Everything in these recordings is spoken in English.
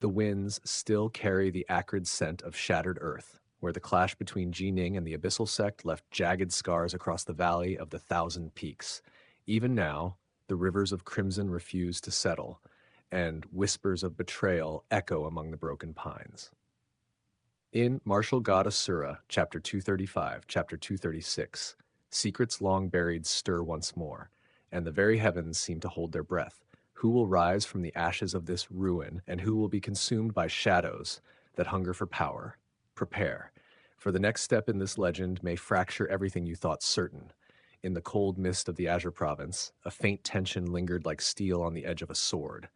The winds still carry the acrid scent of shattered earth, where the clash between Ji Ning and the Abyssal Sect left jagged scars across the valley of the thousand peaks. Even now, the rivers of crimson refuse to settle, and whispers of betrayal echo among the broken pines. In Martial God Asura, Chapter 235, Chapter 236, secrets long buried stir once more, and the very heavens seem to hold their breath. Who will rise from the ashes of this ruin, and who will be consumed by shadows that hunger for power? Prepare, for the next step in this legend may fracture everything you thought certain. In the cold mist of the Azure province, a faint tension lingered like steel on the edge of a sword.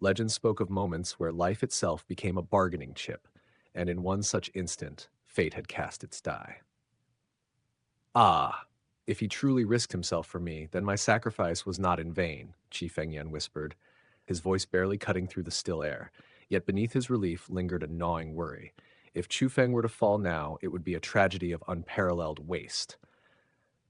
Legend spoke of moments where life itself became a bargaining chip, and in one such instant, fate had cast its die. Ah, if he truly risked himself for me, then my sacrifice was not in vain, Qi Fengyan whispered, his voice barely cutting through the still air. Yet beneath his relief lingered a gnawing worry. If Chu Feng were to fall now, it would be a tragedy of unparalleled waste.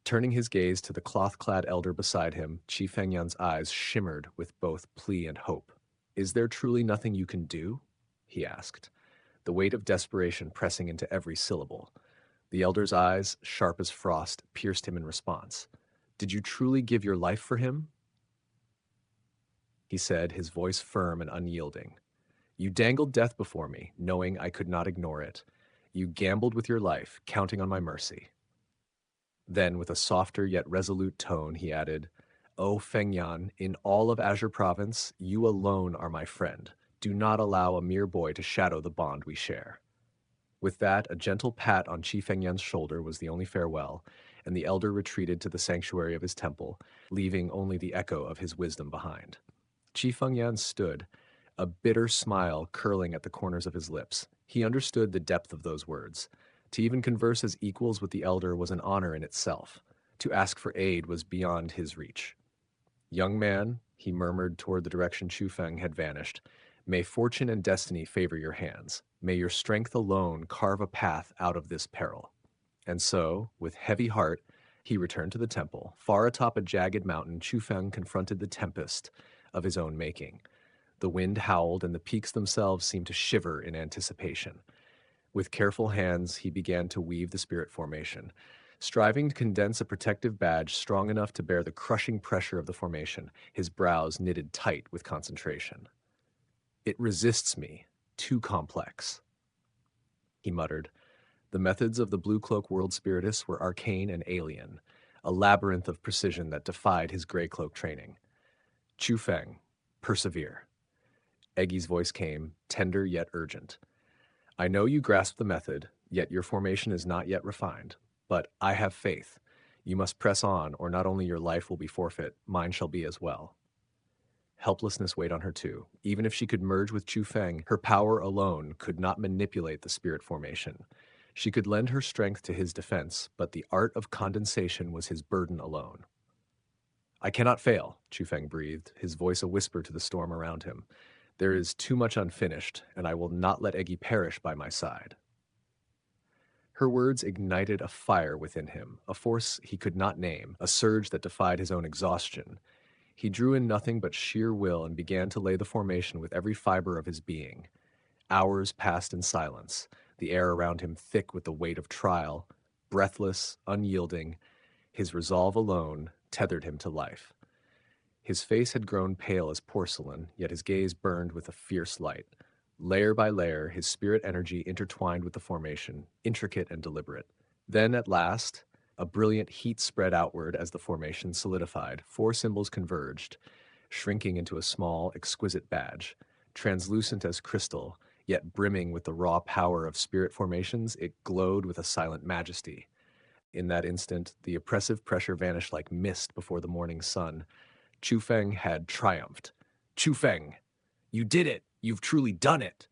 Turning his gaze to the cloth-clad elder beside him, Qi Fengyan's eyes shimmered with both plea and hope. Is there truly nothing you can do? He asked, the weight of desperation pressing into every syllable. The elder's eyes, sharp as frost, pierced him in response. Did you truly give your life for him? He said, his voice firm and unyielding. You dangled death before me, knowing I could not ignore it. You gambled with your life, counting on my mercy. Then, with a softer yet resolute tone, he added, O Fengyan, in all of Azure Province, you alone are my friend. Do not allow a mere boy to shadow the bond we share. With that, a gentle pat on Qi Fengyan's shoulder was the only farewell, and the elder retreated to the sanctuary of his temple, leaving only the echo of his wisdom behind. Qi Fengyan stood, a bitter smile curling at the corners of his lips. He understood the depth of those words. To even converse as equals with the elder was an honor in itself. To ask for aid was beyond his reach. Young man, he murmured toward the direction Chu Feng had vanished, may fortune and destiny favor your hands. May your strength alone carve a path out of this peril. And so, with heavy heart, he returned to the temple. Far atop a jagged mountain, Chu Feng confronted the tempest of his own making. The wind howled, and the peaks themselves seemed to shiver in anticipation. With careful hands, he began to weave the spirit formation, striving to condense a protective badge strong enough to bear the crushing pressure of the formation, his brows knitted tight with concentration. It resists me, too complex, he muttered. The methods of the Blue Cloak World Spiritists were arcane and alien, a labyrinth of precision that defied his Gray Cloak training. Chu Feng, persevere. Eggy's voice came, tender yet urgent. I know you grasp the method, yet your formation is not yet refined. But I have faith. You must press on, or not only your life will be forfeit, mine shall be as well. Helplessness weighed on her too. Even if she could merge with Chu Feng, her power alone could not manipulate the spirit formation. She could lend her strength to his defense, but the art of condensation was his burden alone. I cannot fail, Chu Feng breathed, his voice a whisper to the storm around him. There is too much unfinished, and I will not let Eggy perish by my side. Her words ignited a fire within him, a force he could not name, a surge that defied his own exhaustion. He drew in nothing but sheer will and began to lay the formation with every fiber of his being. Hours passed in silence, the air around him thick with the weight of trial, breathless, unyielding. His resolve alone tethered him to life. His face had grown pale as porcelain, yet his gaze burned with a fierce light. Layer by layer, his spirit energy intertwined with the formation, intricate and deliberate. Then, at last, a brilliant heat spread outward as the formation solidified. 4 symbols converged, shrinking into a small, exquisite badge. Translucent as crystal, yet brimming with the raw power of spirit formations, it glowed with a silent majesty. In that instant, the oppressive pressure vanished like mist before the morning sun. Chu Feng had triumphed. Chu Feng, you did it! You've truly done it!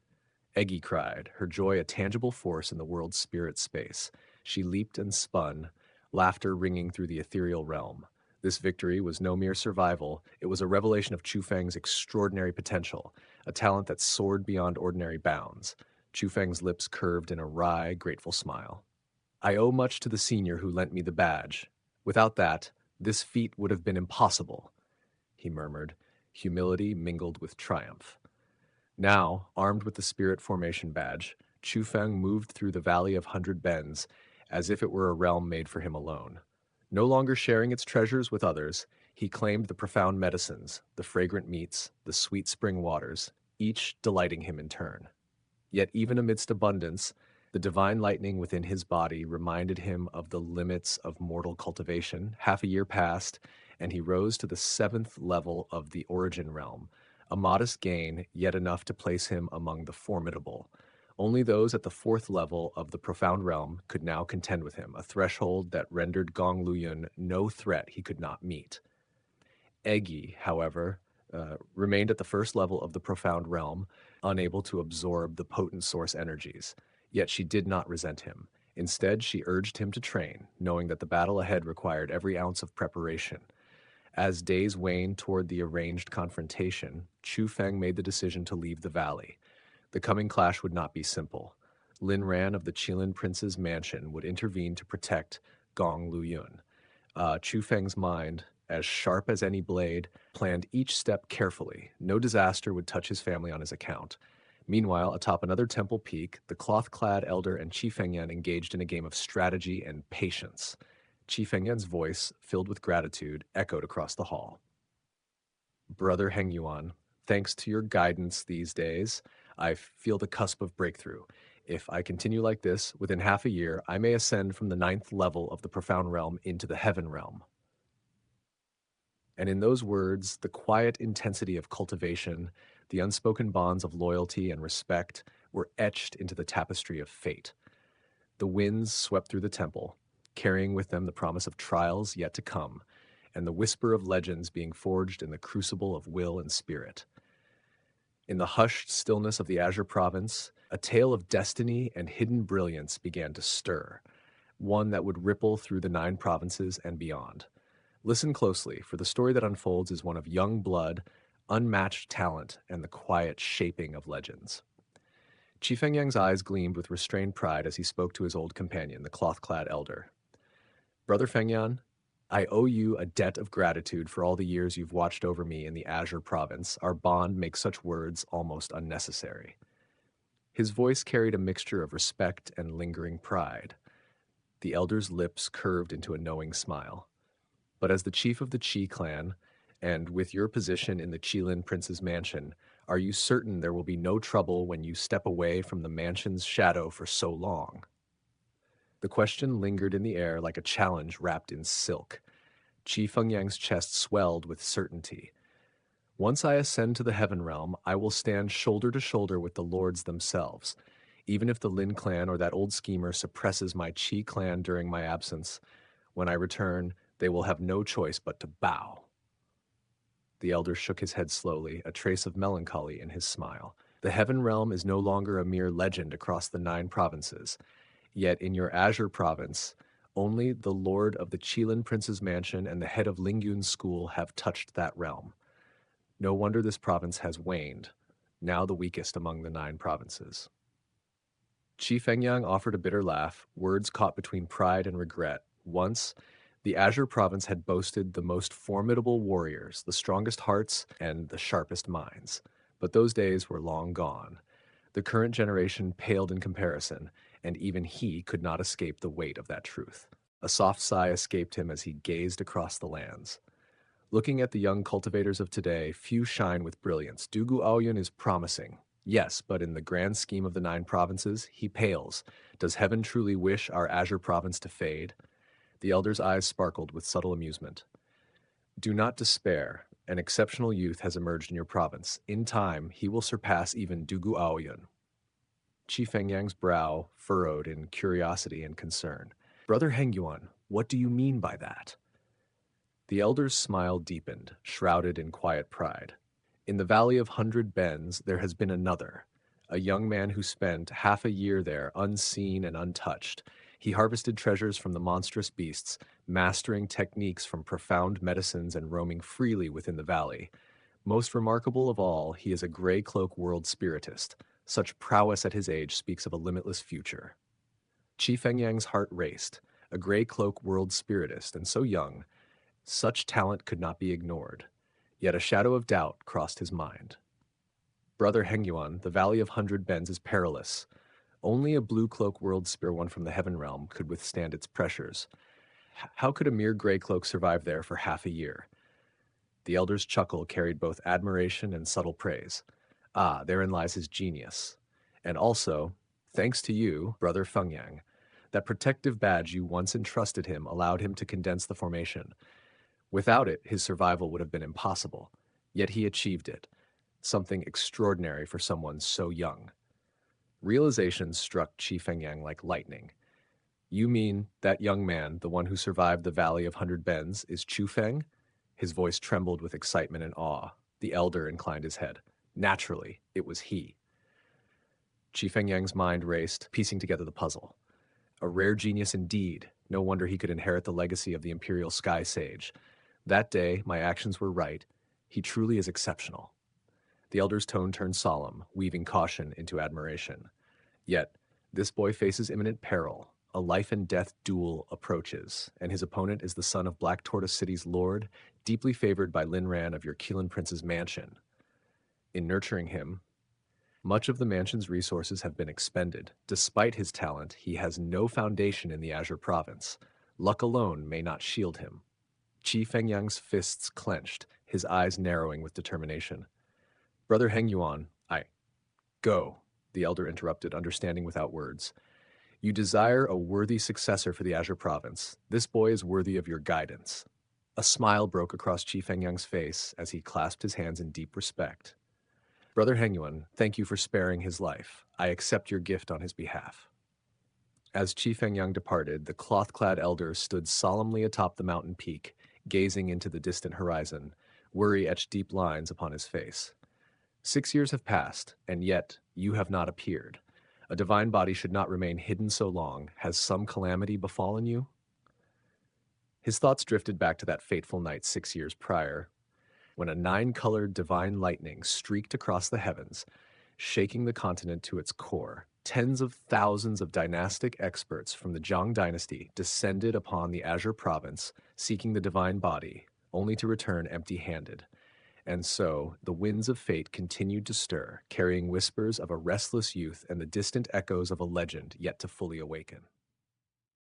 Eggy cried, her joy a tangible force in the world's spirit space. She leaped and spun, laughter ringing through the ethereal realm. This victory was no mere survival, it was a revelation of Chu Feng's extraordinary potential, a talent that soared beyond ordinary bounds. Chu Feng's lips curved in a wry, grateful smile. I owe much to the senior who lent me the badge. Without that, this feat would have been impossible, he murmured, humility mingled with triumph. Now, armed with the Spirit Formation badge, Chu Feng moved through the Valley of Hundred Bends as if it were a realm made for him alone. No longer sharing its treasures with others, he claimed the profound medicines, the fragrant meats, the sweet spring waters, each delighting him in turn. Yet even amidst abundance, the divine lightning within his body reminded him of the limits of mortal cultivation. Half a year passed, and he rose to the seventh level of the Origin Realm, a modest gain, yet enough to place him among the formidable. Only those at the fourth level of the Profound Realm could now contend with him, a threshold that rendered Gong Luyun no threat he could not meet. Eggy, however, remained at the first level of the Profound Realm, unable to absorb the potent source energies. Yet she did not resent him. Instead, she urged him to train, knowing that the battle ahead required every ounce of preparation. As days waned toward the arranged confrontation, Chu Feng made the decision to leave the valley. The coming clash would not be simple. Lin Ran of the Qilin Prince's mansion would intervene to protect Gong Luyun. Chu Feng's mind, as sharp as any blade, planned each step carefully. No disaster would touch his family on his account. Meanwhile, atop another temple peak, the cloth-clad elder and Qi Fengyan engaged in a game of strategy and patience. Qi Fengyan's voice, filled with gratitude, echoed across the hall. Brother Heng Yuan, thanks to your guidance these days, I feel the cusp of breakthrough. If I continue like this, within half a year, I may ascend from the ninth level of the Profound Realm into the Heaven Realm. And in those words, the quiet intensity of cultivation, the unspoken bonds of loyalty and respect were etched into the tapestry of fate. The winds swept through the temple, carrying with them the promise of trials yet to come, and the whisper of legends being forged in the crucible of will and spirit. In the hushed stillness of the Azure Province, a tale of destiny and hidden brilliance began to stir, one that would ripple through the 9 provinces and beyond. Listen closely, for the story that unfolds is one of young blood, unmatched talent, and the quiet shaping of legends. Qi Fengyang's eyes gleamed with restrained pride as he spoke to his old companion, the cloth-clad elder. Brother Fengyan, I owe you a debt of gratitude for all the years you've watched over me in the Azure Province. Our bond makes such words almost unnecessary. His voice carried a mixture of respect and lingering pride. The elder's lips curved into a knowing smile. But as the chief of the Qi clan, and with your position in the Qilin Prince's mansion, are you certain there will be no trouble when you step away from the mansion's shadow for so long? The question lingered in the air like a challenge wrapped in silk. Qi Fengyang's chest swelled with certainty. Once I ascend to the Heaven Realm, I will stand shoulder to shoulder with the lords themselves. Even if the Lin clan or that old schemer suppresses my Qi clan during my absence, when I return, they will have no choice but to bow. The elder shook his head slowly, a trace of melancholy in his smile. The Heaven Realm is no longer a mere legend across the 9 provinces. Yet in your Azure Province, only the Lord of the Qilin Prince's mansion and the head of Lingyun's school have touched that realm. No wonder this province has waned, now the weakest among the 9 provinces. Qi Fengyang offered a bitter laugh, words caught between pride and regret. Once, the Azure Province had boasted the most formidable warriors, the strongest hearts, and the sharpest minds. But those days were long gone. The current generation paled in comparison, and even he could not escape the weight of that truth. A soft sigh escaped him as he gazed across the lands. Looking at the young cultivators of today, few shine with brilliance. Dugu Aoyun is promising. Yes, but in the grand scheme of the 9 provinces, he pales. Does heaven truly wish our Azure Province to fade? The elder's eyes sparkled with subtle amusement. Do not despair. An exceptional youth has emerged in your province. In time, he will surpass even Dugu Aoyun. Qi Fengyang's brow furrowed in curiosity and concern. Brother Hengyuan, what do you mean by that? The elder's smile deepened, shrouded in quiet pride. In the Valley of Hundred Bends, there has been another, a young man who spent half a year there, unseen and untouched. He harvested treasures from the monstrous beasts, mastering techniques from profound medicines and roaming freely within the valley. Most remarkable of all, he is a gray cloak world spiritist. Such prowess at his age speaks of a limitless future. Qi Fengyang's heart raced. A gray cloak world spiritist, and so young. Such talent could not be ignored. Yet a shadow of doubt crossed his mind. Brother Hengyuan, the Valley of Hundred Bends is perilous. Only a blue cloak world spear one from the heaven realm could withstand its pressures. How could a mere gray cloak survive there for half a year? The elder's chuckle carried both admiration and subtle praise. Ah, therein lies his genius. And also, thanks to you, Brother Fengyang, that protective badge you once entrusted him allowed him to condense the formation. Without it, his survival would have been impossible. Yet he achieved it, something extraordinary for someone so young. Realization struck Qi Fengyang like lightning. You mean that young man, the one who survived the Valley of Hundred Bends, is Chu Feng? His voice trembled with excitement and awe. The elder inclined his head. Naturally, it was he. Qi Fengyang's mind raced, piecing together the puzzle. A rare genius indeed. No wonder he could inherit the legacy of the Imperial Sky Sage. That day, my actions were right. He truly is exceptional. The elder's tone turned solemn, weaving caution into admiration. Yet, this boy faces imminent peril. A life and death duel approaches, and his opponent is the son of Black Tortoise City's lord, deeply favored by Lin Ran of your Keelan Prince's mansion. In nurturing him, much of the mansion's resources have been expended. Despite his talent, he has no foundation in the Azure province. Luck alone may not shield him. Qi Fengyang's fists clenched, his eyes narrowing with determination. Brother Hengyuan, Go, the elder interrupted, understanding without words. You desire a worthy successor for the Azure province. This boy is worthy of your guidance. A smile broke across Qi Fengyang's face as he clasped his hands in deep respect. Brother Hengyuan, thank you for sparing his life. I accept your gift on his behalf. As Qi Fengyang departed, the cloth-clad elder stood solemnly atop the mountain peak, gazing into the distant horizon, worry etched deep lines upon his face. 6 years have passed, and yet you have not appeared. A divine body should not remain hidden so long. Has some calamity befallen you? His thoughts drifted back to that fateful night 6 years prior, when a 9-colored divine lightning streaked across the heavens, shaking the continent to its core. Tens of thousands of dynastic experts from the Zhang dynasty descended upon the Azure province, seeking the divine body, only to return empty-handed. And so, the winds of fate continued to stir, carrying whispers of a restless youth and the distant echoes of a legend yet to fully awaken.